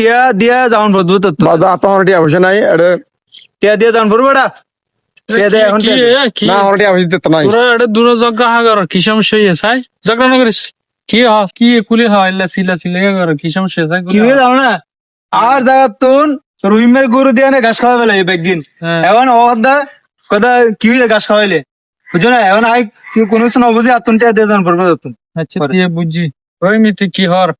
টিয়া দিয়া যাওন পড়বো তো বাজা তোমার টিয়া পয়সা নাই এটা টিয়া দিয়া যাওন পড়বো এটা টিয়া দিয়ে এখন কি কি না আমার টিয়া পয়সা দিতে নাই তোরা এটা দূরে জগা হাগার কি সমস্যা হয়েছে জগা না করিস কি কি কুলি হাইলা সিলা সিলা কর কি সমস্যা কি হয়ে যাও না আর জায়গা তুন রুইমের গরু দিয়ে না ঘাস খাওয়াবে লাগে একদিন এখন অদা কথা কি হয়ে ঘাস খাওয়াইলে বুঝছো না এখন আই কি কোনো কিছু না বুঝি আর তুন টিয়া দিয়ে যাওন পড়বো তুন আচ্ছা তুই বুঝছি ওই মিটি কি হর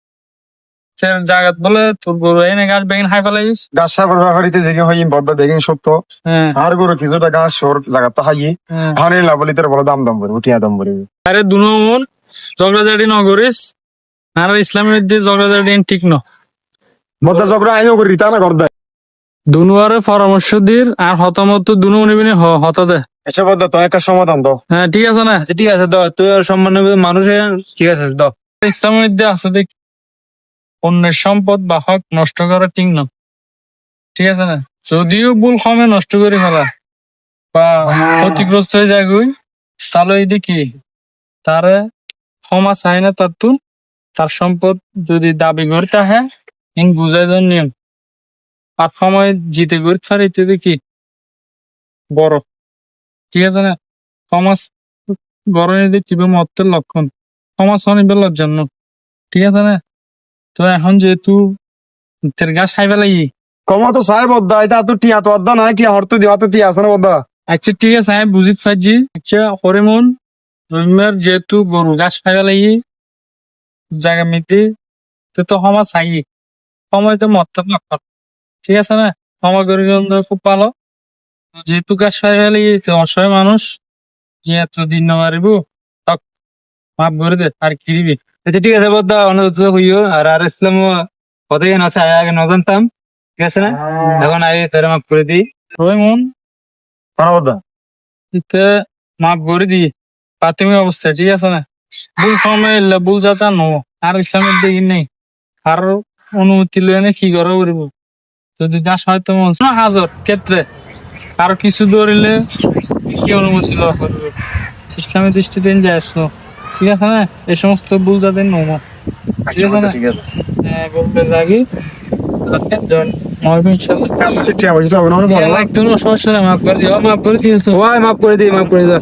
জাগাত বলে তোর গরু এনে গাছ বেগিন খাই ফেলাইস গাছ সাগর ব্যাপারিতে যে হই বদ্ধ বেগিং সত্য আর গরু কিছুটা গাছ সর জায়গা তো হাই হারে লাভলিতের বড় দাম দাম করে টিয়া দাম করে আরে দুনোমন ঝগড়াঝাড়ি ন করিস আর ইসলামের দিয়ে ঝগড়াঝাড়ি ঠিক ন বদ্ধ ঝগড়া আইও করি তা না কর দেয় দুনুয়ারে পরামর্শ দির আর হতামত দুনু নিবিনি হত দে এসব বদ্ধ তো একটা সমাধান দাও হ্যাঁ ঠিক আছে না ঠিক আছে দাও তুই আর সম্মান মানুষ ঠিক আছে দাও ইসলামের মধ্যে আছে দেখ অন্যের সম্পদ বা হক নষ্ট করা ঠিক না ঠিক আছে না যদিও ভুল কমে নষ্ট করে ফেলা বা ক্ষতিগ্রস্ত হয়ে যায় গুই তাহলে এই দেখি তারে ক্ষমা চাই না তার তুন তার সম্পদ যদি দাবি করতে হয় ইন বুঝাই দেন নিয়ম আর সময় জিতে করতে পারে এটা দেখি বড় ঠিক আছে না সমাজ বড় কিভাবে মতের লক্ষণ সমাজ অনিবেলার জন্য ঠিক আছে না তো এখন যেহেতু তের গাছ খাই পেলাই কমা তো চাই বদ্ধ এটা তো টিয়া তো অদ্দা নাই টিয়া হরতো দিবা তো টিয়া আছে না বদ্ধ আচ্ছা ঠিক আছে আমি বুঝিত পারছি আচ্ছা হরিমন রবিবার যেহেতু গরু গাছ খাই পেলাই জায়গা মিতে তো সমাজ চাই সময় তো মতের লক্ষণ ঠিক আছে না ক্ষমা করি খুব ভালো যেহেতু গাছ খাই পেলাই অসহায় মানুষ এত দিন না মারিব মাফ করে দে আর কি দিবি আচ্ছা ঠিক আছে বদ্দা অনুরোধ হইও আর ইসলাম কত জ্ঞান আছে আগে ন জানতাম ঠিক আছে না এখন আই তারা মাফ করে দিই ওই মন কারণ বদ্ধ ইতে মাফ করে দি প্রাথমিক অবস্থা ঠিক আছে না ভুল সময় এলে ভুল যাতা নো আর ইসলামের দিকে নেই আর অনুমতি লয়ে নে কি করে করব যদি গাছ হয়তো মন হাজার ক্ষেত্রে আর কিছু ধরিলে কি অনুমতি লওয়া করবে ইসলামের দৃষ্টিতে যায় আসলো ঠিক আছে না এই সমস্ত ভুল যাতে নো ঠিক আছে না ঠিক আছে হ্যাঁ বলতে লাগি আচ্ছা টিয়া পয়সা হবে না অনেক ভালো একদম সমস্যা না মাফ করে দিও মাফ করে দিও মাফ করে দিই